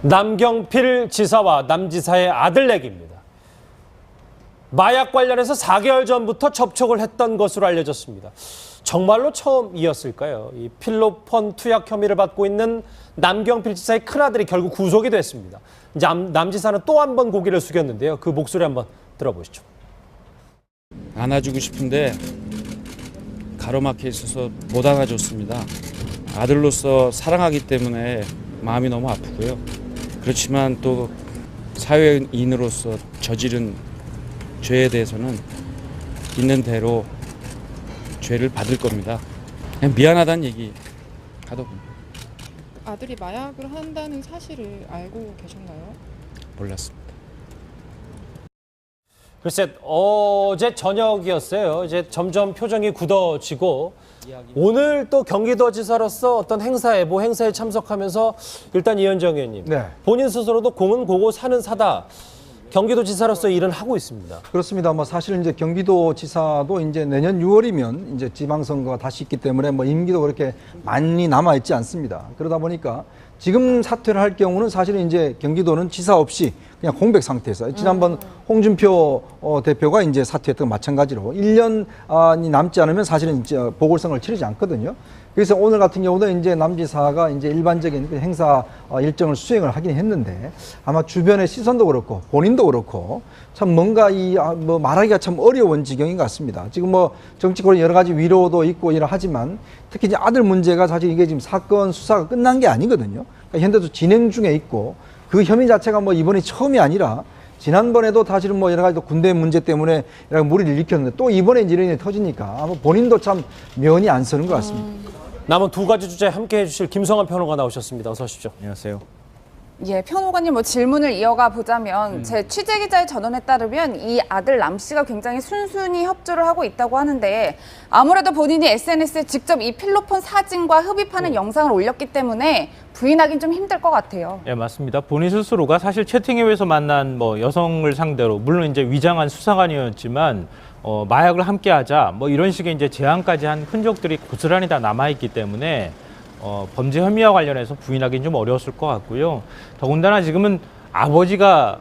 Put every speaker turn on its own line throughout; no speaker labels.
남경필 지사와 남지사의 아들 얘기입니다. 마약 관련해서 4개월 전부터 접촉을 했던 것으로 알려졌습니다. 정말로 처음이었을까요? 이 필로폰 투약 혐의를 받고 있는 남경필 지사의 큰아들이 결국 구속이 됐습니다. 이제 남 지사는 또 한 번 고개를 숙였는데요. 그 목소리 한번 들어보시죠.
안아주고 싶은데 가로막혀 있어서 못 안아줬습니다. 아들로서 사랑하기 때문에 마음이 너무 아프고요. 그렇지만 또 사회인으로서 저지른 죄에 대해서는 있는 대로 죄를 받을 겁니다. 그냥 미안하다는 얘기 하더군요.
아들이 마약을 한다는 사실을 알고 계셨나요?
몰랐습니다.
글쎄 어제 저녁이었어요. 이제 점점 표정이 굳어지고 오늘 또 경기도지사로서 어떤 행사에 참석하면서 일단 이현정 의원님 본인 스스로도 공은 고고 사는 사다. 경기도지사로서 일은 하고 있습니다.
그렇습니다. 뭐 사실 이제 경기도지사도 이제 내년 6월이면 이제 지방선거가 다시 있기 때문에 뭐 임기도 그렇게 많이 남아 있지 않습니다. 그러다 보니까 지금 사퇴를 할 경우는 사실은 이제 경기도는 지사 없이 그냥 공백 상태에서 지난번 홍준표 대표가 이제 사퇴했던 것 마찬가지로 1년이 남지 않으면 사실은 이제 보궐선거를 치르지 않거든요. 그래서 오늘 같은 경우도 이제 남지사가 이제 일반적인 그 행사 일정을 수행을 하긴 했는데 아마 주변의 시선도 그렇고 본인도 그렇고 참 뭔가 뭐 말하기가 참 어려운 지경인 것 같습니다. 지금 뭐 정치권에 여러 가지 위로도 있고 하지만 특히 이제 아들 문제가 사실 이게 지금 사건 수사가 끝난 게 아니거든요. 그러니까 현재도 진행 중에 있고 그 혐의 자체가 뭐 이번이 처음이 아니라 지난번에도 사실은 뭐 여러 가지 군대 문제 때문에 여러 가지 무리를 일으켰는데 또 이번에 이런 일이 터지니까 아마 본인도 참 면이 안 서는 것 같습니다.
남은 두 가지 주제 함께 해주실 김성환 평론가 나오셨습니다. 어서 오십시오.
안녕하세요.
예, 평론가님 뭐 질문을 이어가 보자면 제 취재 기자의 전언에 따르면 이 아들 남 씨가 굉장히 순순히 협조를 하고 있다고 하는데 아무래도 본인이 SNS에 직접 이 필로폰 사진과 흡입하는 영상을 올렸기 때문에 부인하기는 좀 힘들 것 같아요.
예, 맞습니다. 본인 스스로가 사실 채팅앱에서 만난 뭐 여성을 상대로 물론 이제 위장한 수사관이었지만 마약을 함께하자 뭐 이런 식의 이제 제안까지 한 흔적들이 고스란히 다 남아있기 때문에 범죄 혐의와 관련해서 부인하기는 좀 어려웠을 것 같고요. 더군다나 지금은 아버지가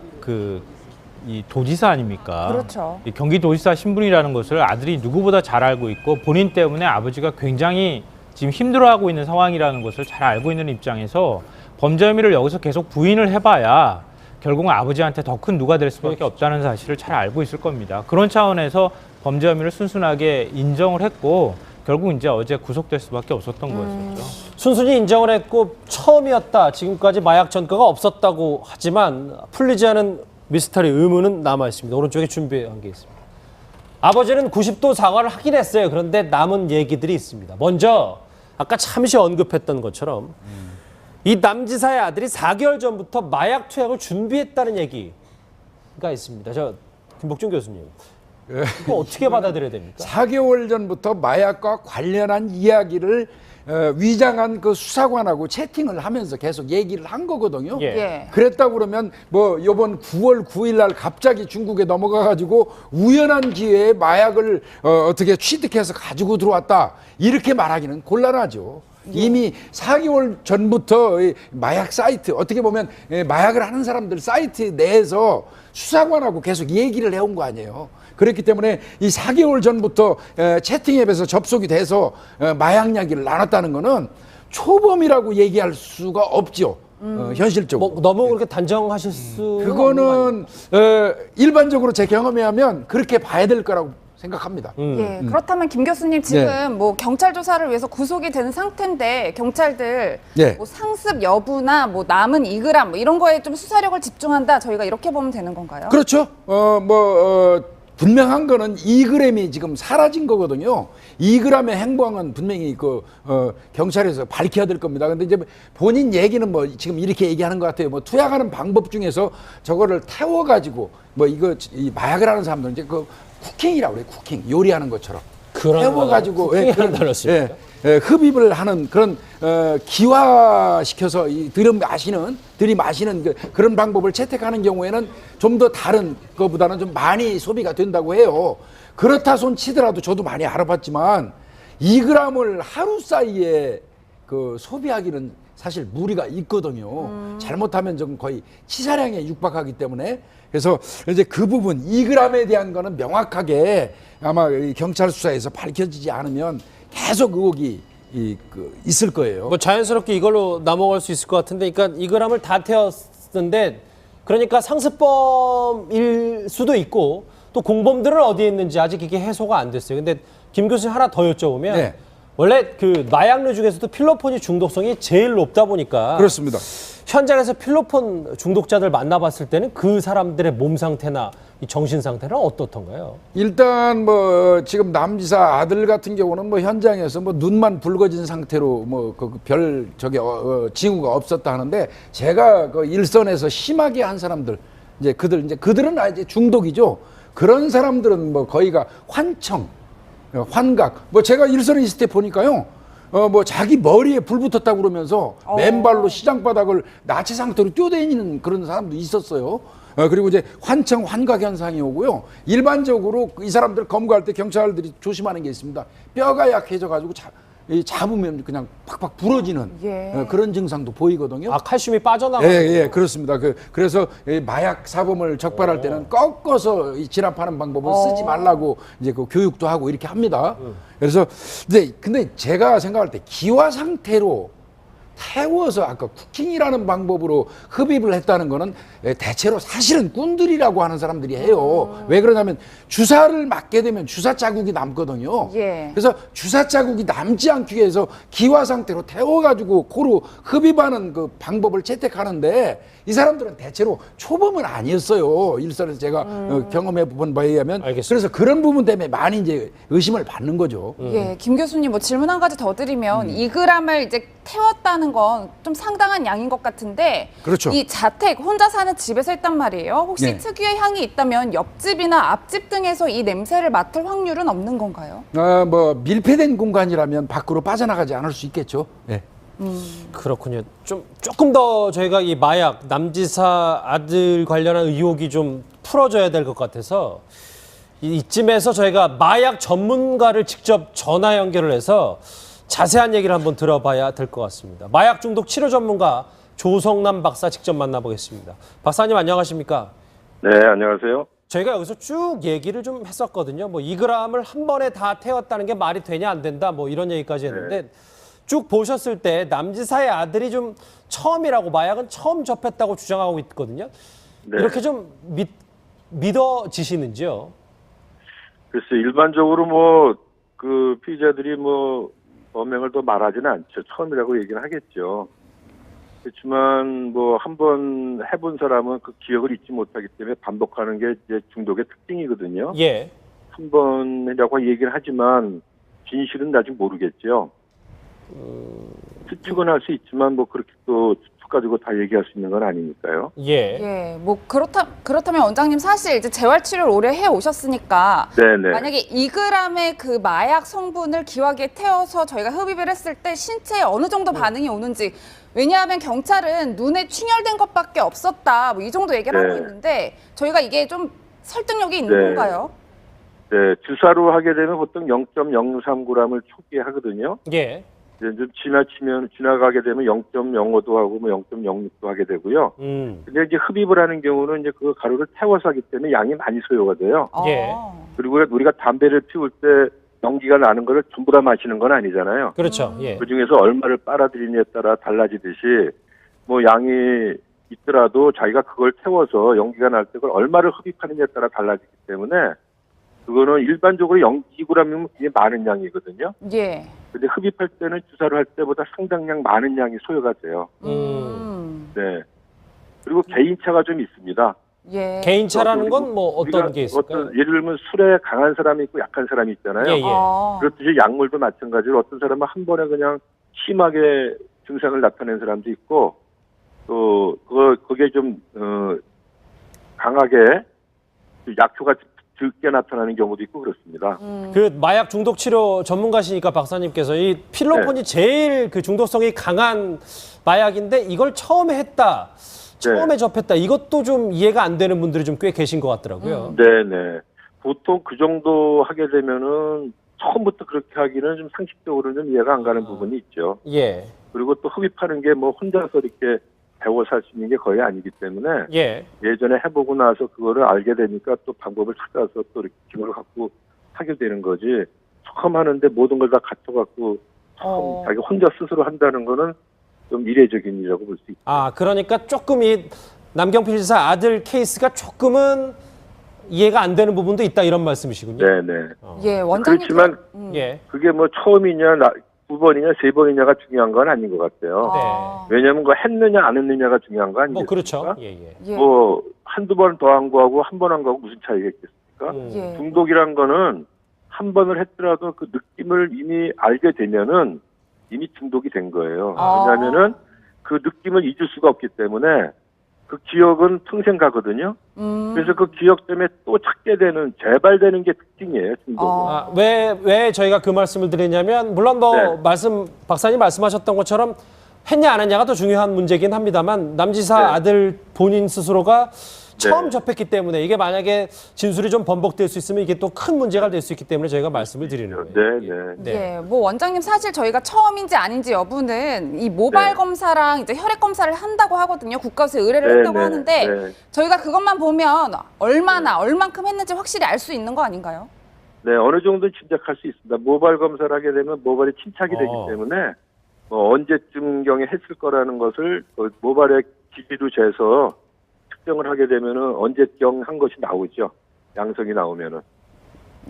이 도지사 아닙니까?
그렇죠.
이 경기도지사 신분이라는 것을 아들이 누구보다 잘 알고 있고 본인 때문에 아버지가 굉장히 지금 힘들어하고 있는 상황이라는 것을 잘 알고 있는 입장에서 범죄 혐의를 여기서 계속 부인을 해봐야 결국은 아버지한테 더 큰 누가 될 수밖에 없다는 사실을 잘 알고 있을 겁니다. 그런 차원에서 범죄 혐의를 순순하게 인정을 했고 결국 이제 어제 구속될 수밖에 없었던 거였었죠.
순순히 인정을 했고 처음이었다. 지금까지 마약 전과가 없었다고 하지만 풀리지 않은 미스터리 의문은 남아 있습니다. 오른쪽에 준비한 게 있습니다. 아버지는 90도 사과를 하긴 했어요. 그런데 남은 얘기들이 있습니다. 먼저 아까 잠시 언급했던 것처럼 이 남지사의 아들이 4개월 전부터 마약 투약을 준비했다는 얘기가 있습니다. 김복준 교수님. 이거 어떻게 받아들여야 됩니까?
4개월 전부터 마약과 관련한 이야기를 위장한 그 수사관하고 채팅을 하면서 계속 얘기를 한 거거든요.
예.
그랬다고 그러면 뭐 이번 9월 9일 날 갑자기 중국에 넘어가 가지고 우연한 기회에 마약을 어떻게 취득해서 가지고 들어왔다 이렇게 말하기는 곤란하죠. 이미 4개월 전부터 마약 사이트 어떻게 보면 마약을 하는 사람들 사이트 내에서 수사관하고 계속 얘기를 해온 거 아니에요. 그렇기 때문에 이 4개월 전부터 채팅앱에서 접속이 돼서 마약 이야기를 나눴다는 거는 초범이라고 얘기할 수가 없죠. 현실적으로.
뭐 너무 그렇게 단정하실 수
그거는 일반적으로 제 경험에 하면 그렇게 봐야 될 거라고 생각합니다.
예, 그렇다면 김 교수님 지금 뭐 경찰 조사를 위해서 구속이 된 상태인데 경찰들 뭐 상습 여부나 뭐 남은 2g 뭐 이런 거에 좀 수사력을 집중한다. 저희가 이렇게 보면 되는 건가요?
그렇죠. 분명한 거는 2g이 지금 사라진 거거든요. 2g의 행방은 분명히 경찰에서 밝혀야 될 겁니다. 근데 이제 본인 얘기는 뭐 지금 이렇게 얘기하는 것 같아요. 뭐 투약하는 방법 중에서 저거를 태워가지고 뭐 이 마약을 하는 사람들은 이제 쿠킹이라고 그래요. 쿠킹. 요리하는 것처럼. 태워가지고 흡입을 하는 그런 기화시켜서 들이마시는 그런 방법을 채택하는 경우에는 좀 더 다른 것보다는 좀 많이 소비가 된다고 해요. 그렇다 손 치더라도 저도 많이 알아봤지만 2g을 하루 사이에 소비하기는 사실 무리가 있거든요. 잘못하면 좀 거의 치사량에 육박하기 때문에 그래서 이제 그 부분 2g에 대한 거는 명확하게 아마 이 경찰 수사에서 밝혀지지 않으면 계속 의혹이 있을 거예요.
뭐 자연스럽게 이걸로 넘어갈 수 있을 것 같은데, 그러니까 2g을 다 태웠는데, 그러니까 상습범일 수도 있고 또 공범들은 어디에 있는지 아직 이게 해소가 안 됐어요. 근데 김 교수님 하나 더 여쭤보면
네.
원래 그 마약류 중에서도 필로폰이 중독성이 제일 높다 보니까
그렇습니다.
현장에서 필로폰 중독자들 만나봤을 때는 그 사람들의 몸 상태나 이 정신 상태는 어떻던가요?
일단 뭐 지금 남지사 아들 같은 경우는 뭐 현장에서 뭐 눈만 붉어진 상태로 뭐 그 별 저기 징후가 없었다 하는데, 제가 그 일선에서 심하게 한 사람들 이제 그들은 이제 중독이죠. 그런 사람들은 뭐 거의가 환청, 환각. 뭐 제가 일선에 있을 때 보니까요. 뭐 자기 머리에 불 붙었다고 그러면서 맨발로 시장 바닥을 나체 상태로 뛰어다니는 그런 사람도 있었어요. 그리고 이제 환청, 환각 현상이 오고요. 일반적으로 이 사람들 검거할 때 경찰들이 조심하는 게 있습니다. 뼈가 약해져가지고 잡으면 그냥 팍팍 부러지는
예.
그런 증상도 보이거든요.
아, 칼슘이 빠져나가는.
예, 그렇습니다. 그래서 이 마약 사범을 적발할 때는 꺾어서 이 진압하는 방법을 쓰지 말라고 이제 그 교육도 하고 이렇게 합니다. 그래서 근데 제가 생각할 때 기화 상태로 태워서 아까 쿠킹이라는 방법으로 흡입을 했다는 거는 대체로 사실은 꾼들이라고 하는 사람들이 해요. 왜 그러냐면 주사를 맞게 되면 주사 자국이 남거든요.
예.
그래서 주사 자국이 남지 않기 위해서 기화 상태로 태워가지고 코로 흡입하는 그 방법을 채택하는데, 이 사람들은 대체로 초범은 아니었어요. 일선에서 제가 경험해 본 바에 의하면.
알겠습니다.
그래서 그런 부분 때문에 많이 이제 의심을 받는 거죠.
예, 김 교수님 뭐 질문 한 가지 더 드리면 2g을 이제 태웠다는 건 좀 상당한 양인 것 같은데,
그렇죠.
이 자택 혼자 사는 집에서 했단 말이에요. 혹시
네.
특유의 향이 있다면 옆집이나 앞집 등에서 이 냄새를 맡을 확률은 없는 건가요?
뭐 밀폐된 공간이라면 밖으로 빠져나가지 않을 수 있겠죠. 예.
그렇군요. 조금 더 저희가 이 마약 남지사 아들 관련한 의혹이 좀 풀어져야 될 것 같아서 이쯤에서 저희가 마약 전문가를 직접 전화 연결을 해서 자세한 얘기를 한번 들어봐야 될 것 같습니다. 마약 중독 치료 전문가 조성남 박사 직접 만나보겠습니다. 박사님 안녕하십니까?
네, 안녕하세요.
저희가 여기서 쭉 얘기를 좀 했었거든요. 뭐 2g을 한 번에 다 태웠다는 게 말이 되냐 안 된다 뭐 이런 얘기까지 했는데, 쭉 보셨을 때 남지사의 아들이 좀 처음이라고, 마약은 처음 접했다고 주장하고 있거든요.
네.
이렇게 좀 믿어지시는지요?
글쎄, 일반적으로 뭐, 그 피의자들이 뭐, 범행을 더 말하지는 않죠. 처음이라고 얘기는 하겠죠. 그렇지만 뭐, 한 번 해본 사람은 그 기억을 잊지 못하기 때문에 반복하는 게 이제 중독의 특징이거든요.
예.
한 번이라고 얘기를 하지만, 진실은 아직 모르겠죠. 추측은 할 수 있지만, 뭐, 그렇게 또 추측 가지고 다 얘기할 수 있는 건 아니니까요.
예.
예, 뭐 그렇다면 원장님 사실 이제 재활 치료를 오래 해 오셨으니까
네네.
만약에 2g의 그 마약 성분을 기화기에 태워서 저희가 흡입을 했을 때 신체에 어느 정도 반응이 오는지, 왜냐하면 경찰은 눈에 충혈된 것밖에 없었다 뭐 이 정도 얘기를 하고 있는데, 저희가 이게 좀 설득력이 있는 건가요?
네, 주사로 하게 되면 보통 0.033g을 초기에 하거든요.
예.
이제 좀 지나가게 되면 0.05도 하고 뭐 0.06도 하게 되고요. 근데 이제 흡입을 하는 경우는 이제 그 가루를 태워서 하기 때문에 양이 많이 소요가 돼요.
예.
그리고 우리가 담배를 피울 때 연기가 나는 거를 전부 다 마시는 건 아니잖아요.
그렇죠. 예.
그 중에서 얼마를 빨아들이느냐에 따라 달라지듯이 뭐 양이 있더라도 자기가 그걸 태워서 연기가 날 때 그걸 얼마를 흡입하느냐에 따라 달라지기 때문에 그거는 일반적으로 0.2g이면 굉장히 많은 양이거든요.
예.
근데 흡입할 때는 주사를 할 때보다 상당량 많은 양이 소요가 돼요. 네. 그리고 개인차가 좀 있습니다.
예.
개인차라는 건 뭐 어떤 게 있을까요?
예를 들면 술에 강한 사람이 있고 약한 사람이 있잖아요.
예, 예.
그렇듯이 약물도 마찬가지로 어떤 사람은 한 번에 그냥 심하게 증상을 나타낸 사람도 있고, 또 그게 좀 강하게 약효가 적게 나타나는 경우도 있고 그렇습니다.
그 마약 중독 치료 전문가시니까 박사님께서 이 필로폰이 제일 그 중독성이 강한 마약인데 이걸 처음에 했다, 처음에 접했다, 이것도 좀 이해가 안 되는 분들이 좀 꽤 계신 것 같더라고요.
네네. 보통 그 정도 하게 되면은 처음부터 그렇게 하기는 좀 상식적으로는 좀 이해가 안 가는 부분이 있죠.
예.
그리고 또 흡입하는 게 뭐 혼자서 이렇게 배워 살 수 있는 게 거의 아니기 때문에
예.
예전에 해보고 나서 그거를 알게 되니까 또 방법을 찾아서 또 이렇게 기본을 갖고 하게 되는 거지. 처음 하는데 모든 걸 다 갖춰갖고 처음 자기 혼자 스스로 한다는 거는 좀 이례적인 일이라고 볼 수 있죠.
아, 그러니까 조금 이 남경필 지사 아들 케이스가 조금은 이해가 안 되는 부분도 있다 이런 말씀이시군요.
네네.
예, 원장님.
그렇지만
예.
그게 뭐 처음이냐, 2번이냐, 3번이냐가 중요한 건 아닌 것 같아요.
아,
왜냐하면 그 했느냐 안 했느냐가 중요한 거 아니겠습니까?
뭐 그렇죠. 예, 예.
예.
뭐 한두 번 더 한 거하고 한 번 한 거하고 무슨 차이가 있겠습니까?
예.
중독이란 거는 한 번을 했더라도 그 느낌을 이미 알게 되면은 이미 중독이 된 거예요.
아.
왜냐하면은 그 느낌을 잊을 수가 없기 때문에 그 기억은 평생 가거든요. 그래서 그 기억 때문에 또 찾게 되는, 재발되는 게 특징이에요, 중독은.
아, 왜 저희가 그 말씀을 드리냐면 물론 뭐
네.
박사님 말씀하셨던 것처럼 했냐 안 했냐가 더 중요한 문제긴 합니다만 남지사
네.
아들 본인 스스로가 처음
네.
접했기 때문에 이게 만약에 진술이 좀 번복될 수 있으면 이게 또 큰 문제가 될 수 있기 때문에 저희가 말씀을 드리는 거예요.
네,
예.
네.
예, 뭐 원장님 사실 저희가 처음인지 아닌지 여부는 이 모발
네.
검사랑 이제 혈액 검사를 한다고 하거든요. 국가에서 의뢰를
네,
했다고
네,
하는데
네.
저희가 그것만 보면 얼만큼 했는지 확실히 알 수 있는 거 아닌가요?
네, 어느 정도 짐작할 수 있습니다. 모발 검사를 하게 되면 모발이 침착이 되기 때문에 뭐 언제쯤경에 했을 거라는 것을 그 모발의 길이로 재서 측정을 하게 되면은 언제경 한 것이 나오죠. 양성이 나오면은.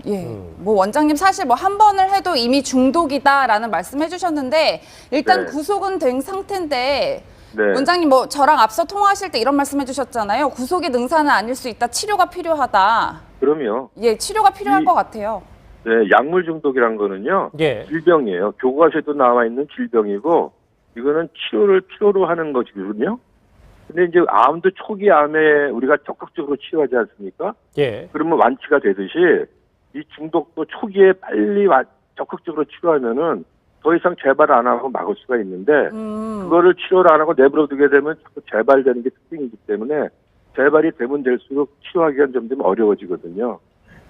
예. 뭐 원장님 사실 뭐 한 번을 해도 이미 중독이다라는 말씀해 주셨는데 일단
네.
구속은 된 상태인데
네.
원장님 뭐 저랑 앞서 통화하실 때 이런 말씀해 주셨잖아요. 구속의 능사는 아닐 수 있다. 치료가 필요하다.
그럼요.
예, 치료가 필요할 것 같아요.
네, 약물 중독이란 거는요.
예.
질병이에요. 교과서에도 나와 있는 질병이고 이거는 치료를 필요로 하는 것이거든요. 근데 이제 암도 초기 암에 우리가 적극적으로 치료하지 않습니까?
예.
그러면 완치가 되듯이 이 중독도 초기에 빨리 적극적으로 치료하면은 더 이상 재발 안 하고 막을 수가 있는데 그거를 치료를 안 하고 내버려 두게 되면 자꾸 재발되는 게 특징이기 때문에 재발이 되면 될수록 치료하기가 점점 어려워지거든요.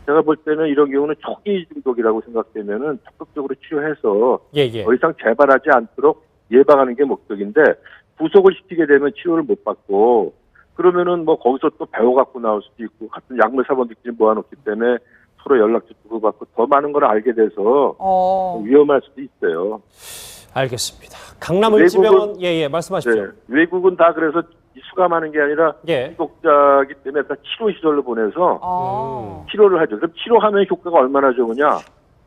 제가 볼 때는 이런 경우는 초기 중독이라고 생각되면은 적극적으로 치료해서
예, 예.
더 이상 재발하지 않도록 예방하는 게 목적인데 구속을 시키게 되면 치료를 못 받고 그러면은 뭐 거기서 또 배워갖고 나올 수도 있고 같은 약물 사범들끼리 모아놓기 때문에 서로 연락도 주고받고 더 많은 걸 알게 돼서 위험할 수도 있어요.
알겠습니다. 강남을지병원 예, 말씀하십시오.
네, 외국은 다 그래서 수감하는 게 아니라
예.
중독자이기 때문에 다 치료 시설로 보내서 치료를 하죠. 그럼 치료하면 효과가 얼마나 좋으냐?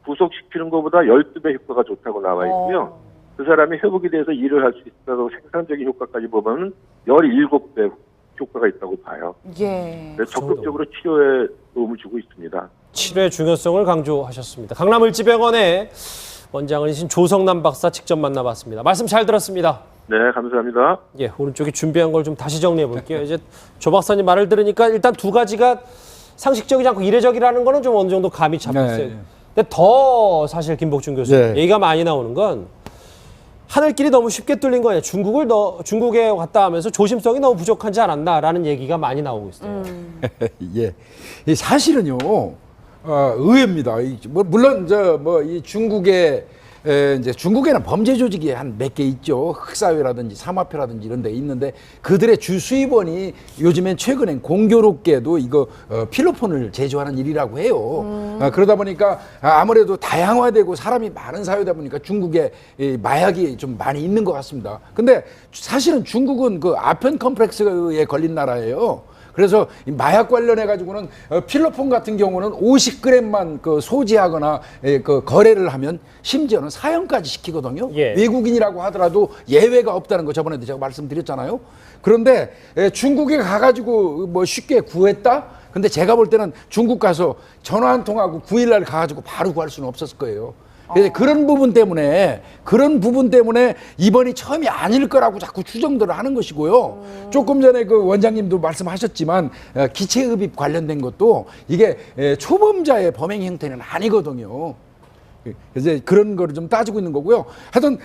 구속시키는 것보다 12배 효과가 좋다고 나와 있고요. 그 사람이 회복이 돼서 일을 할 수 있다고 생산적인 효과까지 보면 17배 효과가 있다고 봐요.
예.
그래서 적극적으로 치료에 도움을 주고 있습니다.
치료의 중요성을 강조하셨습니다. 강남을지병원의 원장이신 조성남 박사 직접 만나봤습니다. 말씀 잘 들었습니다.
네, 감사합니다.
예, 오른쪽에 준비한 걸 좀 다시 정리해 볼게요. 이제 조 박사님 말을 들으니까 일단 두 가지가 상식적이지 않고 이례적이라는 거는 좀 어느 정도 감이 잡혔어요.
네.
근데 더 사실 김복준 교수님
네.
얘기가 많이 나오는 건 하늘길이 너무 쉽게 뚫린 거예요. 중국에 갔다 하면서 조심성이 너무 부족하지 않았나라는 얘기가 많이 나오고 있어요.
예. 이 사실은요, 의외입니다. 물론, 이 중국에는 범죄 조직이 한 몇 개 있죠. 흑사회라든지 사마표라든지 이런 데 있는데 그들의 주 수입원이 요즘엔 최근엔 공교롭게도 이거 필로폰을 제조하는 일이라고 해요. 그러다 보니까 아무래도 다양화되고 사람이 많은 사회다 보니까 중국에 이 마약이 좀 많이 있는 것 같습니다. 근데 사실은 중국은 그 아편 컴플렉스에 걸린 나라예요. 그래서 이 마약 관련해 가지고는 필로폰 같은 경우는 50g만 그 소지하거나 그 거래를 하면 심지어는 사형까지 시키거든요.
예.
외국인이라고 하더라도 예외가 없다는 거 저번에도 제가 말씀드렸잖아요. 그런데 중국에 가가지고 뭐 쉽게 구했다? 근데 제가 볼 때는 중국 가서 전화 한 통하고 9일날 가가지고 바로 구할 수는 없었을 거예요. 그래서 그런 부분 때문에 이번이 처음이 아닐 거라고 자꾸 추정들을 하는 것이고요. 조금 전에 그 원장님도 말씀하셨지만 기체흡입 관련된 것도 이게 초범자의 범행 형태는 아니거든요. 이제 그런 거를 좀 따지고 있는 거고요. 하여튼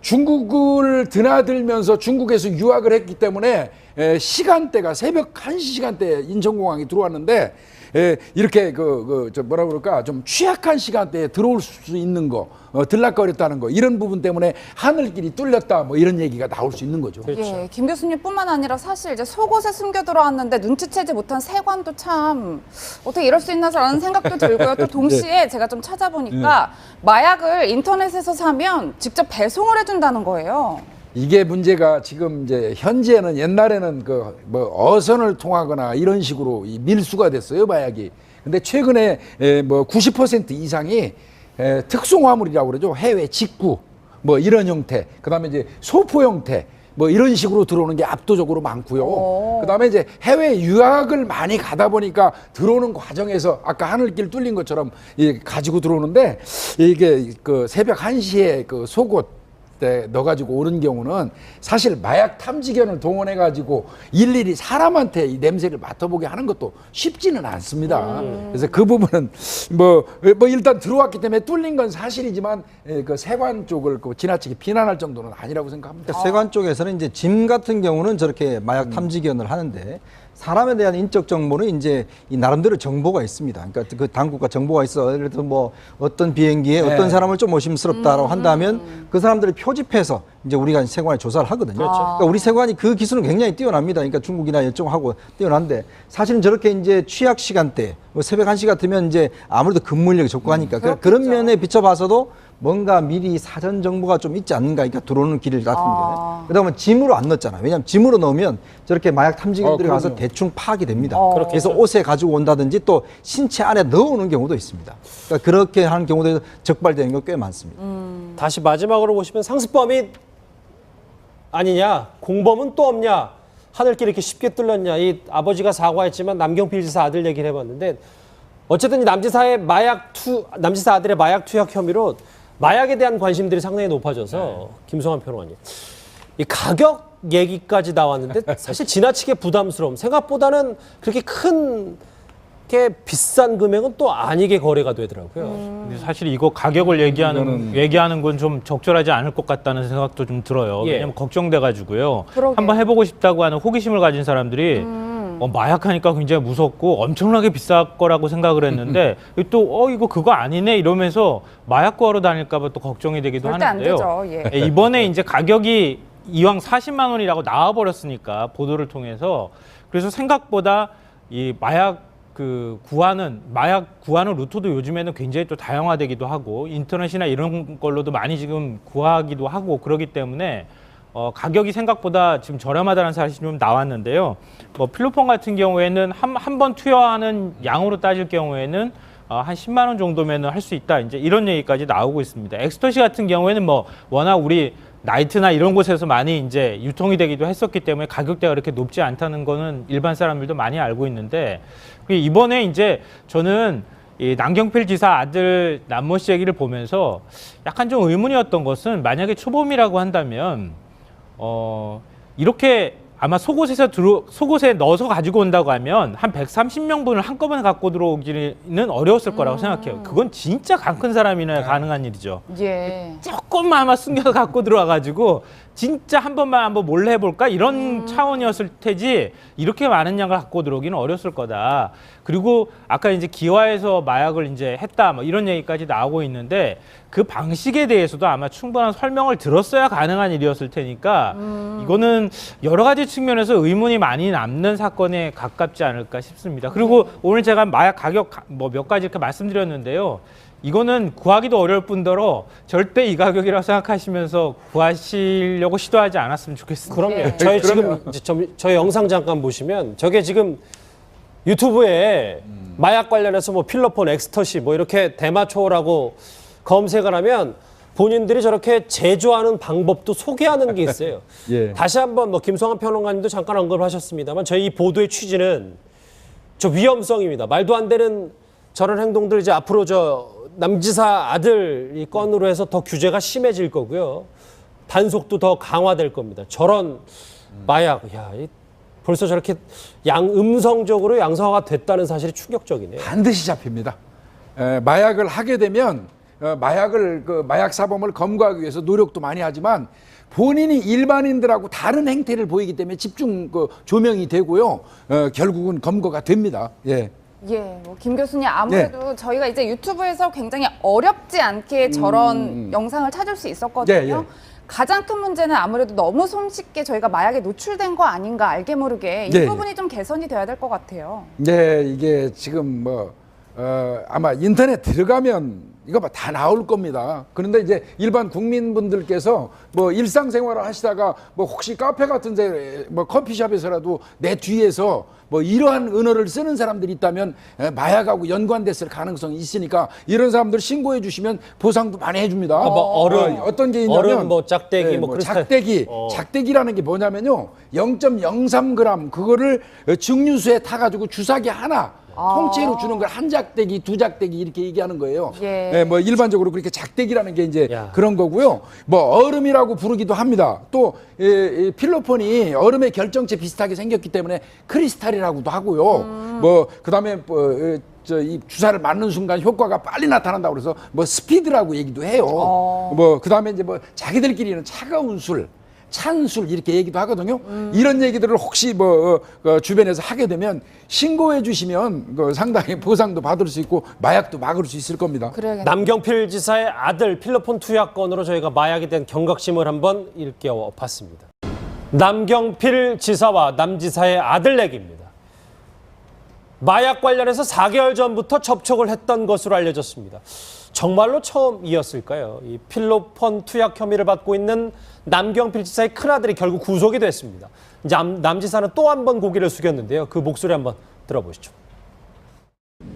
중국을 드나들면서 중국에서 유학을 했기 때문에 시간대가 새벽 1시 시간대에 인천공항에 들어왔는데 이렇게 저 뭐라 그럴까 좀 취약한 시간대에 들어올 수 있는 거, 들락거렸다는 거 이런 부분 때문에 하늘길이 뚫렸다 뭐 이런 얘기가 나올 수 있는 거죠.
예, 김 교수님뿐만 아니라 사실 이제 속옷에 숨겨 들어왔는데 눈치채지 못한 세관도 참 어떻게 이럴 수 있나라는 생각도 들고요. 또 동시에 제가 좀 찾아보니까 마약을 인터넷에서 사면 직접 배송을 해준다는 거예요.
이게 문제가 지금 이제 현재는 옛날에는 그 뭐 어선을 통하거나 이런 식으로 이 밀수가 됐어요, 마약이. 근데 최근에 뭐 90% 이상이 특송화물이라고 그러죠. 해외 직구 뭐 이런 형태, 그다음에 이제 소포 형태 뭐 이런 식으로 들어오는 게 압도적으로 많고요. 그다음에 이제 해외 유학을 많이 가다 보니까 들어오는 과정에서 아까 하늘길 뚫린 것처럼 가지고 들어오는데 이게 그 새벽 1시에 그 속옷 때 넣어가지고 오는 경우는 사실 마약 탐지견을 동원해가지고 일일이 사람한테 이 냄새를 맡아보게 하는 것도 쉽지는 않습니다. 그래서 그 부분은 뭐 일단 들어왔기 때문에 뚫린 건 사실이지만 그 세관 쪽을 그 지나치게 비난할 정도는 아니라고 생각합니다.
그러니까 세관 쪽에서는 이제 짐 같은 경우는 저렇게 마약 탐지견을 하는데 사람에 대한 인적 정보는 이제 이 나름대로 정보가 있습니다. 그러니까 그 당국과 정보가 있어. 예를 들어 뭐 어떤 비행기에 어떤 사람을 좀 의심스럽다라고 한다면 그 사람들을 표집해서 이제 우리가 세관에 조사를 하거든요. 그러니까 우리 세관이 그 기술은 굉장히 뛰어납니다. 그러니까 중국이나 이쪽하고 뛰어난데 사실은 저렇게 이제 취약 시간대, 뭐 새벽 1시 같으면 이제 아무래도 근무인력이 적고하니까 그런 면에 비춰봐서도 뭔가 미리 사전 정보가 좀 있지 않는가, 그러니까 들어오는 길을 같은 경우에. 그다음에 짐으로 안 넣었잖아요. 왜냐하면 짐으로 넣으면 저렇게 마약 탐지견들이 가서 대충 파악이 됩니다. 그래서 옷에 가지고 온다든지 또 신체 안에 넣어오는 경우도 있습니다. 그러니까 그렇게 하는 경우도 적발되는 게 꽤 많습니다.
다시 마지막으로 보시면 상습범이 아니냐, 공범은 또 없냐, 하늘길 이렇게 쉽게 뚫렸냐. 이 아버지가 사과했지만 남경필 지사 아들 얘기를 해봤는데 어쨌든 이 남지사 아들의 마약 투약 혐의로 마약에 대한 관심들이 상당히 높아져서 김성환 평론가님, 이 가격 얘기까지 나왔는데 사실 지나치게 부담스러움, 생각보다는 그렇게 큰 게 비싼 금액은 또 아니게 거래가 되더라고요.
근데 사실 이거 가격을 얘기하는 건 좀 적절하지 않을 것 같다는 생각도 좀 들어요.
예.
왜냐면 걱정돼가지고요.
그러게요.
한번 해보고 싶다고 하는 호기심을 가진 사람들이 마약하니까 굉장히 무섭고 엄청나게 비쌀 거라고 생각을 했는데 또 이거 그거 아니네 이러면서 마약 구하러 다닐까 봐 또 걱정이 되기도
절대 안
하는데요.
되죠. 예.
이번에 이제 가격이 이왕 40만 원이라고 나와버렸으니까 보도를 통해서, 그래서 생각보다 이 마약 구하는 루트도 요즘에는 굉장히 또 다양화되기도 하고 인터넷이나 이런 걸로도 많이 지금 구하기도 하고 그러기 때문에 가격이 생각보다 지금 저렴하다는 사실이 좀 나왔는데요. 뭐 필로폰 같은 경우에는 한 번 투여하는 양으로 따질 경우에는 한 10만 원 정도면 할 수 있다, 이제 이런 얘기까지 나오고 있습니다. 엑스터시 같은 경우에는 뭐 워낙 우리 나이트나 이런 곳에서 많이 이제 유통이 되기도 했었기 때문에 가격대가 그렇게 높지 않다는 거는 일반 사람들도 많이 알고 있는데, 이번에 이제 저는 이 남경필 지사 아들 남모 씨 얘기를 보면서 약간 좀 의문이었던 것은, 만약에 초범이라고 한다면 이렇게 아마 속옷에 넣어서 가지고 온다고 하면 한 130명분을 한꺼번에 갖고 들어오기는 어려웠을 거라고 생각해요. 그건 진짜 강 큰 사람이나 가능한 일이죠.
예.
조금만 아마 숨겨서 갖고 들어와가지고 진짜 한번 몰래 해볼까 이런 차원이었을 테지, 이렇게 많은 양을 갖고 들어오기는 어렸을 거다. 그리고 아까 이제 기와에서 마약을 이제 했다 뭐 이런 얘기까지 나오고 있는데, 그 방식에 대해서도 아마 충분한 설명을 들었어야 가능한 일이었을 테니까 이거는 여러 가지 측면에서 의문이 많이 남는 사건에 가깝지 않을까 싶습니다. 그리고 오늘 제가 마약 가격 뭐 몇 가지 이렇게 말씀드렸는데요. 이거는 구하기도 어려울 뿐더러 절대 이 가격이라고 생각하시면서 구하시려고 시도하지 않았으면 좋겠습니다.
그럼요.
예.
저희 지금 저희 영상 잠깐 보시면 저게 지금 유튜브에 마약 관련해서 뭐 필로폰, 엑스터시 뭐 이렇게 대마초라고 검색을 하면 본인들이 저렇게 제조하는 방법도 소개하는 게 있어요.
예.
다시 한번 뭐 김성환 평론가님도 잠깐 언급하셨습니다만 저희 이 보도의 취지는 저 위험성입니다. 말도 안 되는 저런 행동들 이제 앞으로 저 남지사 아들 이 건으로 해서 더 규제가 심해질 거고요. 단속도 더 강화될 겁니다. 저런 마약, 벌써 저렇게 음성적으로 양성화가 됐다는 사실이 충격적이네요.
반드시 잡힙니다. 마약을 하게 되면 마약 사범을 검거하기 위해서 노력도 많이 하지만 본인이 일반인들하고 다른 행태를 보이기 때문에 집중 조명이 되고요. 결국은 검거가 됩니다. 예.
예, 뭐 김 교수님 아무래도 저희가 이제 유튜브에서 굉장히 어렵지 않게 저런 영상을 찾을 수 있었거든요.
예, 예.
가장 큰 문제는 아무래도 너무 손쉽게 저희가 마약에 노출된 거 아닌가 알게 모르게 이
예, 예.
부분이 좀 개선이 돼야 될 것 같아요.
네, 이게 지금 아마 인터넷 들어가면 이거 다 나올 겁니다. 그런데 이제 일반 국민분들께서 뭐 일상생활을 하시다가 뭐 혹시 카페 같은 데 뭐 커피숍에서라도 내 뒤에서 뭐 이러한 언어를 쓰는 사람들이 있다면 마약하고 연관됐을 가능성이 있으니까 이런 사람들 신고해 주시면 보상도 많이 해줍니다. 어떤 게 있냐면
얼음 뭐 짝대기 뭐 크리스탈.
작대기라는 게 뭐냐면요 0.03g 그거를 증류수에 타가지고 주사기 하나 통째로 주는 걸 한 작대기, 두 작대기 이렇게 얘기하는 거예요.
예.
네, 뭐 일반적으로 그렇게 작대기라는 게 이제
야.
그런 거고요. 뭐 얼음이라고 부르기도 합니다. 또 필로폰이 얼음의 결정체 비슷하게 생겼기 때문에 크리스탈이라고도 하고요. 뭐 그다음에 이 주사를 맞는 순간 효과가 빨리 나타난다고 그래서 뭐 스피드라고 얘기도 해요. 뭐 그다음에 이제 뭐 자기들끼리는 차가운 술 찬술 이렇게 얘기도 하거든요. 이런 얘기들을 혹시 주변에서 하게 되면 신고해 주시면 상당히 보상도 받을 수 있고 마약도 막을 수 있을 겁니다.
그래야겠네요.
남경필 지사의 아들 필로폰 투약 건으로 저희가 마약에 대한 경각심을 한번 일깨워봤습니다. 남경필 지사와 남 지사의 아들 얘기입니다. 마약 관련해서 4개월 전부터 접촉을 했던 것으로 알려졌습니다. 정말로 처음이었을까요? 이 필로폰 투약 혐의를 받고 있는 남경필 지사의 큰아들이 결국 구속이 됐습니다. 이제 남 지사는 또 한 번 고개를 숙였는데요. 그 목소리 한번 들어보시죠.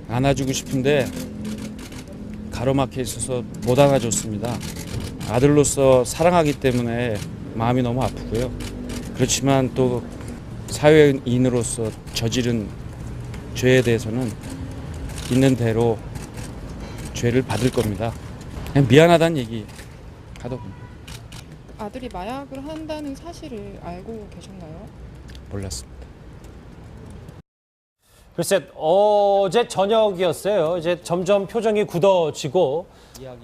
안아주고 싶은데 가로막혀 있어서 못 안아줬습니다. 아들로서 사랑하기 때문에 마음이 너무 아프고요. 그렇지만 또 사회인으로서 저지른 죄에 대해서는 있는 대로 죄를 받을 겁니다. 그냥 미안하다는 얘기 하더군요.
아들이 마약을 한다는 사실을 알고 계셨나요?
몰랐습니다.
글쎄 어제 저녁이었어요. 이제 점점 표정이 굳어지고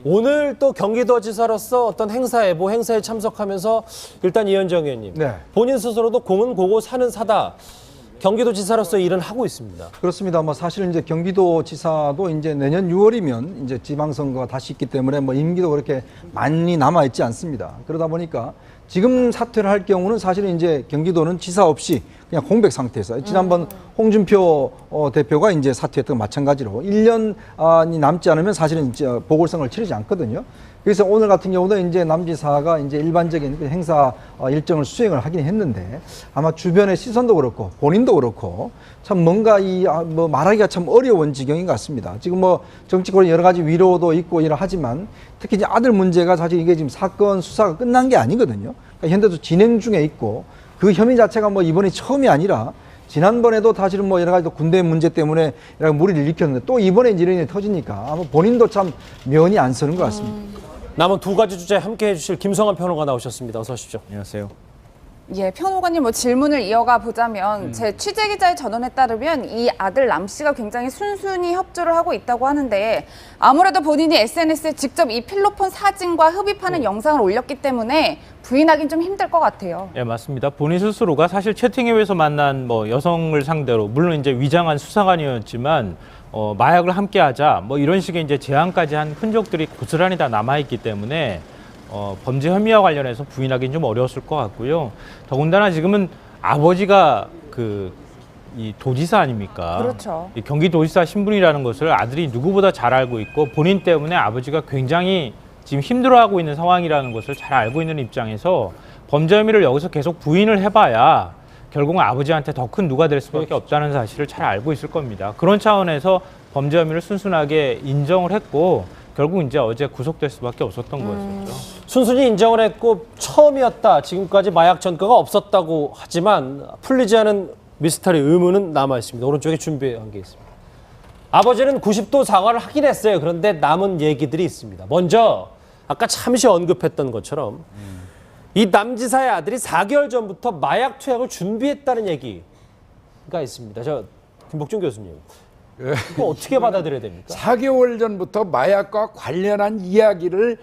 오늘 또 경기도지사로서 어떤 행사에 참석하면서 일단 이현정 의원님
네.
본인 스스로도 공은 고고 사는 사다. 경기도지사로서 일은 하고 있습니다.
그렇습니다. 뭐 사실 이제 경기도지사도 이제 내년 6월이면 이제 지방선거가 다시 있기 때문에 뭐 임기도 그렇게 많이 남아 있지 않습니다. 그러다 보니까 지금 사퇴를 할 경우는 사실은 이제 경기도는 지사 없이 그냥 공백 상태에서 지난번 홍준표 대표가 이제 사퇴했던 것 마찬가지로 1년이 남지 않으면 사실은 이제 보궐선거를 치르지 않거든요. 그래서 오늘 같은 경우도 이제 남지사가 이제 일반적인 행사 일정을 수행을 하긴 했는데 아마 주변의 시선도 그렇고 본인도 그렇고 참 뭔가 뭐 말하기가 참 어려운 지경인 것 같습니다. 지금 뭐 정치권에 여러 가지 위로도 있고 하지만 특히 이제 아들 문제가 사실 이게 지금 사건 수사가 끝난 게 아니거든요. 그러니까 현재도 진행 중에 있고 그 혐의 자체가 뭐 이번이 처음이 아니라 지난번에도 사실은 뭐 여러 가지 군대 문제 때문에 여러 무리를 일으켰는데 또 이번에 이런 일이 터지니까 아마 본인도 참 면이 안 서는 것 같습니다.
남은 두 가지 주제 함께 해주실 김성환 평론가 나오셨습니다. 어서 오십시오.
안녕하세요.
예, 평론가님 뭐 질문을 이어가 보자면 제 취재 기자의 전언에 따르면 이 아들 남 씨가 굉장히 순순히 협조를 하고 있다고 하는데 아무래도 본인이 SNS에 직접 이 필로폰 사진과 흡입하는 영상을 올렸기 때문에 부인하긴 좀 힘들 것 같아요.
예, 맞습니다. 본인 스스로가 사실 채팅앱에서 만난 뭐 여성을 상대로 물론 이제 위장한 수사관이었지만 마약을 함께하자 뭐 이런 식의 이제 제안까지 한 흔적들이 고스란히 다 남아있기 때문에 범죄 혐의와 관련해서 부인하기는 좀 어려웠을 것 같고요. 더군다나 지금은 아버지가 이 도지사 아닙니까?
그렇죠.
이 경기도지사 신분이라는 것을 아들이 누구보다 잘 알고 있고 본인 때문에 아버지가 굉장히 지금 힘들어하고 있는 상황이라는 것을 잘 알고 있는 입장에서 범죄 혐의를 여기서 계속 부인을 해봐야 결국은 아버지한테 더 큰 누가 될 수밖에 없다는 사실을 잘 알고 있을 겁니다. 그런 차원에서 범죄 혐의를 순순하게 인정을 했고 결국 이제 어제 구속될 수밖에 없었던 거였죠.
순순히 인정을 했고 처음이었다. 지금까지 마약 전과가 없었다고 하지만 풀리지 않은 미스터리 의문은 남아 있습니다. 오른쪽에 준비한 게 있습니다. 아버지는 90도 사과를 하긴 했어요. 그런데 남은 얘기들이 있습니다. 먼저 아까 잠시 언급했던 것처럼 이 남지사의 아들이 4개월 전부터 마약 투약을 준비했다는 얘기가 있습니다. 저 김복준 교수님, 이거 어떻게 받아들여야 됩니까?
4개월 전부터 마약과 관련한 이야기를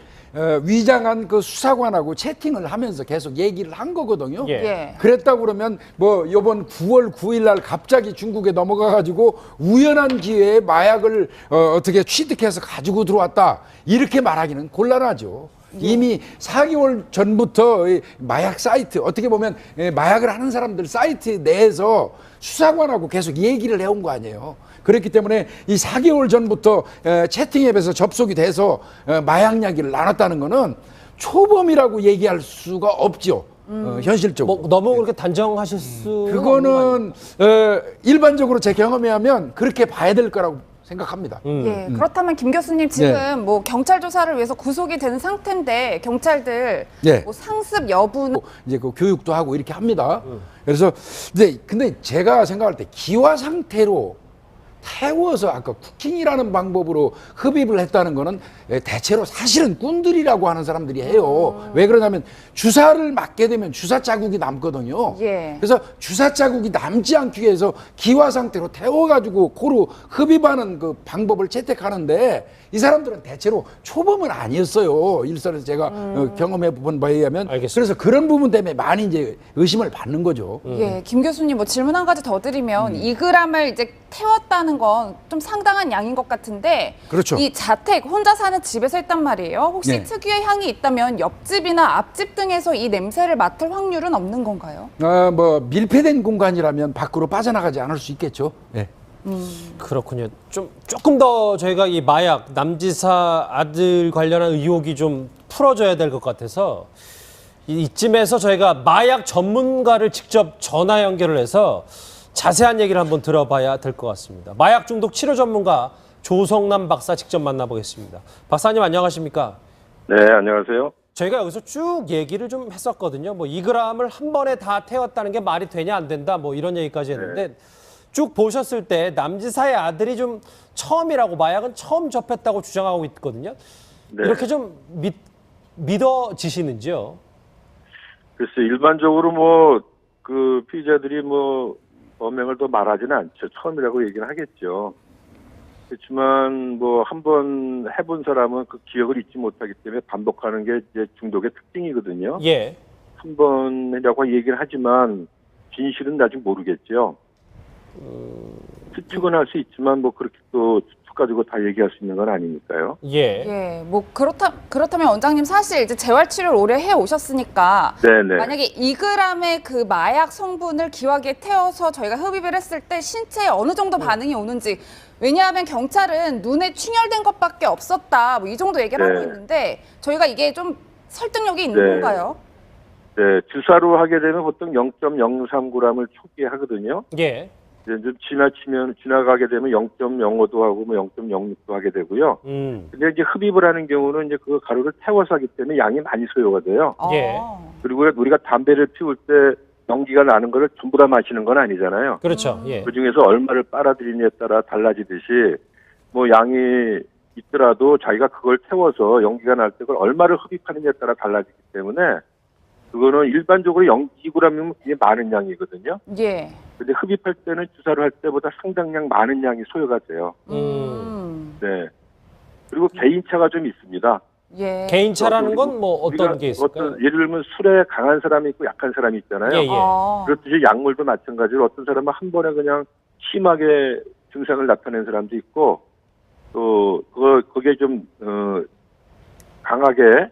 위장한 그 수사관하고 채팅을 하면서 계속 얘기를 한 거거든요.
예.
예.
그랬다고 그러면 뭐 이번 9월 9일 날 갑자기 중국에 넘어가 가지고 우연한 기회에 마약을 어떻게 취득해서 가지고 들어왔다 이렇게 말하기는 곤란하죠. 이미 4개월 전부터 이 마약 사이트 어떻게 보면 마약을 하는 사람들 사이트 내에서 수사관하고 계속 얘기를 해온 거 아니에요. 그렇기 때문에 이 4개월 전부터 채팅 앱에서 접속이 돼서 마약 이야기를 나눴다는 거는 초범이라고 얘기할 수가 없죠. 현실적으로.
뭐 너무 그렇게 단정하실 수
그거는 일반적으로 제 경험에 하면 그렇게 봐야 될 거라고 생각합니다.
예, 그렇다면 김 교수님 지금 뭐 경찰 조사를 위해서 구속이 된 상태인데 경찰들
예.
뭐 상습 여부는
이제 그 교육도 하고 이렇게 합니다. 그래서 근데 제가 생각할 때 기화 상태로 태워서 아까 쿠킹이라는 방법으로 흡입을 했다는 거는 대체로 사실은 꾼들이라고 하는 사람들이 해요. 왜 그러냐면 주사를 맞게 되면 주사 자국이 남거든요.
예.
그래서 주사 자국이 남지 않기 위해서 기화 상태로 태워가지고 코로 흡입하는 그 방법을 채택하는데 이 사람들은 대체로 초범은 아니었어요. 일선에서 제가 경험해 본 바에 의하면.
알겠습니다.
그래서 그런 부분 때문에 많이 이제 의심을 받는 거죠.
예, 김 교수님 뭐 질문 한 가지 더 드리면 2g을 이제 태웠다는 건 좀 상당한 양인 것 같은데
그렇죠.
이 자택 혼자 사는 집에서 했단 말이에요. 혹시
네.
특유의 향이 있다면 옆집이나 앞집 등에서 이 냄새를 맡을 확률은 없는 건가요?
뭐 밀폐된 공간이라면 밖으로 빠져나가지 않을 수 있겠죠. 예.
그렇군요. 조금 더 저희가 이 마약 남지사 아들 관련한 의혹이 좀 풀어져야 될 것 같아서 이쯤에서 저희가 마약 전문가를 직접 전화 연결을 해서 자세한 얘기를 한번 들어봐야 될 것 같습니다. 마약 중독 치료 전문가 조성남 박사 직접 만나보겠습니다. 박사님 안녕하십니까?
네, 안녕하세요.
저희가 여기서 쭉 얘기를 좀 했었거든요. 뭐 2g을 한 번에 다 태웠다는 게 말이 되냐 안 된다 뭐 이런 얘기까지 했는데 쭉 보셨을 때 남지사의 아들이 좀 처음이라고 마약은 처음 접했다고 주장하고 있거든요.
네.
이렇게 좀 믿어지시는지요?
글쎄, 일반적으로 뭐, 그 피의자들이 뭐, 범행을 더 말하지는 않죠. 처음이라고 얘기는 하겠죠. 그렇지만 뭐, 한 번 해본 사람은 그 기억을 잊지 못하기 때문에 반복하는 게 이제 중독의 특징이거든요.
예.
한 번이라고 얘기를 하지만, 진실은 아직 모르겠죠. 추측은 할 수 있지만, 뭐, 그렇게 또 추측 가지고 다 얘기할 수 있는 건 아니니까요.
예.
예, 뭐 그렇다면 원장님 사실 이제 재활 치료를 오래 해 오셨으니까
네네.
만약에 2g의 그 마약 성분을 기화기에 태워서 저희가 흡입을 했을 때 신체에 어느 정도 반응이 오는지 왜냐하면 경찰은 눈에 충혈된 것밖에 없었다 뭐 이 정도 얘기를
네.
하고 있는데 저희가 이게 좀 설득력이 있는
네.
건가요?
네, 주사로 하게 되면 보통 0.03g을 초기에 하거든요.
예.
이제 좀 지나가게 되면 0.05도 하고 뭐 0.06도 하게 되고요. 근데 이제 흡입을 하는 경우는 이제 그 가루를 태워서 하기 때문에 양이 많이 소요가 돼요.
예.
그리고 우리가 담배를 피울 때 연기가 나는 거를 전부 다 마시는 건 아니잖아요.
그렇죠. 예.
그 중에서 얼마를 빨아들이느냐에 따라 달라지듯이 뭐 양이 있더라도 자기가 그걸 태워서 연기가 날 때 그걸 얼마를 흡입하느냐에 따라 달라지기 때문에 그거는 일반적으로 0.2g이면 굉장히 많은 양이거든요.
예.
근데 흡입할 때는 주사를 할 때보다 상당량 많은 양이 소요가 돼요. 네. 그리고 개인차가 좀 있습니다.
예.
개인차라는 건 뭐 어떤
우리가
게 있을까요?
예를 들면 술에 강한 사람이 있고 약한 사람이 있잖아요.
예, 예.
그렇듯이 약물도 마찬가지로 어떤 사람은 한 번에 그냥 심하게 증상을 나타낸 사람도 있고 또 그게 좀 강하게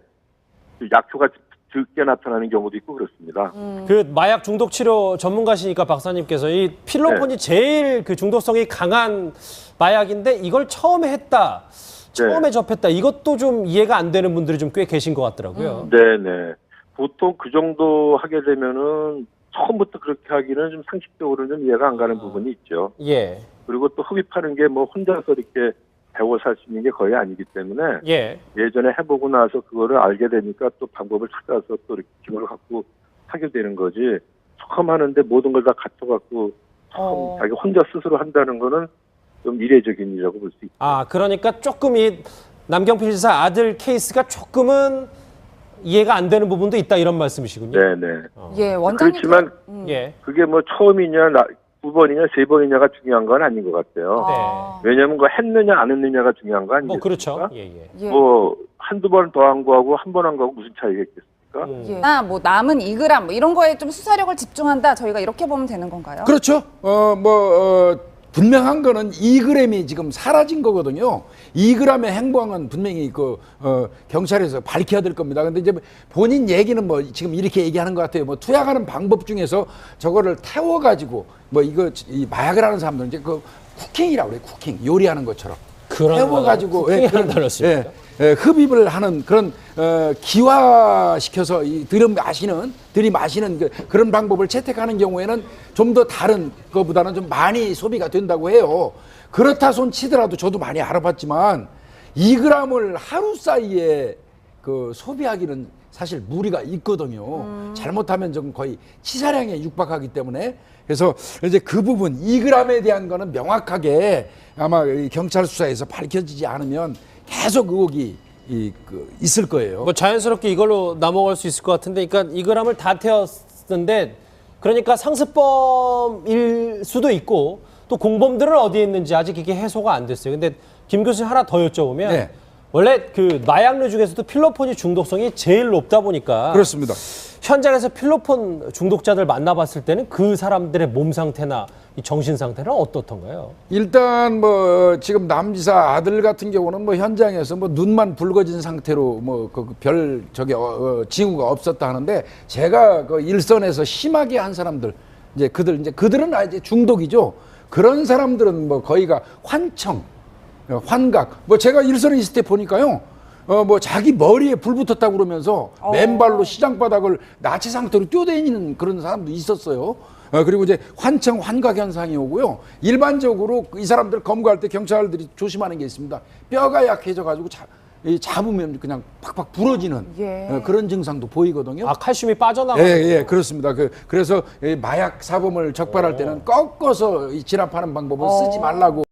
약효가 적게 나타나는 경우도 있고 그렇습니다.
그 마약 중독 치료 전문가시니까 박사님께서 이 필로폰이
네.
제일 그 중독성이 강한 마약인데 이걸 처음에 했다. 처음에 접했다. 이것도 좀 이해가 안 되는 분들이 좀 꽤 계신 것 같더라고요.
네네. 보통 그 정도 하게 되면은 처음부터 그렇게 하기는 좀 상식적으로는 좀 이해가 안 가는 부분이 있죠.
예.
그리고 또 흡입하는 게 뭐 혼자서 이렇게 배워서 할 수 있는 게 거의 아니기 때문에
예.
예전에 해보고 나서 그거를 알게 되니까 또 방법을 찾아서 또 이렇게 기본을 갖고 하게 되는 거지. 처음 하는데 모든 걸 다 갖춰갖고 처음 자기 혼자 스스로 한다는 거는 좀 이례적인 일이라고 볼 수 있죠.
아, 그러니까 조금 이 남경필 지사 아들 케이스가 조금은 이해가 안 되는 부분도 있다 이런 말씀이시군요.
네네.
예, 원장님.
그렇지만
예.
그게 뭐 처음이냐, 2번이냐, 3번이냐가 중요한 건 아닌 것 같아요.
네.
아,
왜냐하면 그 했느냐 안 했느냐가 중요한 거 아니겠습니까?
뭐 그렇죠. 예, 예.
예.
뭐 한두 번 더 한 거하고 한 번 한 거하고 무슨 차이가 있겠습니까?
예. 뭐 남은 2g 뭐 이런 거에 좀 수사력을 집중한다. 저희가 이렇게 보면 되는 건가요?
그렇죠. 분명한 거는 2g이 지금 사라진 거거든요. 2g의 행방은 분명히 경찰에서 밝혀야 될 겁니다. 근데 이제 본인 얘기는 뭐 지금 이렇게 얘기하는 것 같아요. 뭐 투약하는 방법 중에서 저거를 태워가지고 이 마약을 하는 사람들은 이제 쿠킹이라고 그래요. 쿠킹. 요리하는 것처럼. 태워가지고
쿠킹이라는 단어 씁니까?
흡입을 하는 그런 기화시켜서 들이마시는 그런 방법을 채택하는 경우에는 좀 더 다른 것보다는 좀 많이 소비가 된다고 해요. 그렇다 손 치더라도 저도 많이 알아봤지만 2g을 하루 사이에 소비하기는 사실 무리가 있거든요. 잘못하면 좀 거의 치사량에 육박하기 때문에 그래서 이제 그 부분 2g에 대한 거는 명확하게 아마 이 경찰 수사에서 밝혀지지 않으면 계속 의혹이 있을 거예요.
뭐 자연스럽게 이걸로 넘어갈 수 있을 것 같은데, 그러니까 2g을 다 태웠는데, 그러니까 상습범일 수도 있고 또 공범들은 어디에 있는지 아직 이게 해소가 안 됐어요. 근데 김 교수님 하나 더 여쭤보면
네.
원래 그 마약류 중에서도 필로폰이 중독성이 제일 높다 보니까
그렇습니다.
현장에서 필로폰 중독자들 만나봤을 때는 그 사람들의 몸 상태나 이 정신 상태는 어떻던가요?
일단 지금 남지사 아들 같은 경우는 현장에서 눈만 붉어진 상태로 별 징후가 없었다 하는데, 제가 일선에서 심하게 한 사람들 그들은 이제 중독이죠. 그런 사람들은 거의가 환청, 환각. 제가 일선에 있을 때 보니까요. 자기 머리에 불 붙었다고 그러면서 맨발로 시장 바닥을 나치 상태로 뛰어다니는 그런 사람도 있었어요. 그리고 이제 환청, 환각 현상이 오고요. 일반적으로 이 사람들 검거할 때 경찰들이 조심하는 게 있습니다. 뼈가 약해져가지고 잡으면 그냥 팍팍 부러지는 그런 증상도 보이거든요.
아, 칼슘이 빠져나가는.
예, 그렇습니다. 그래서 마약 사범을 적발할 때는 꺾어서 진압하는 방법을 쓰지 말라고.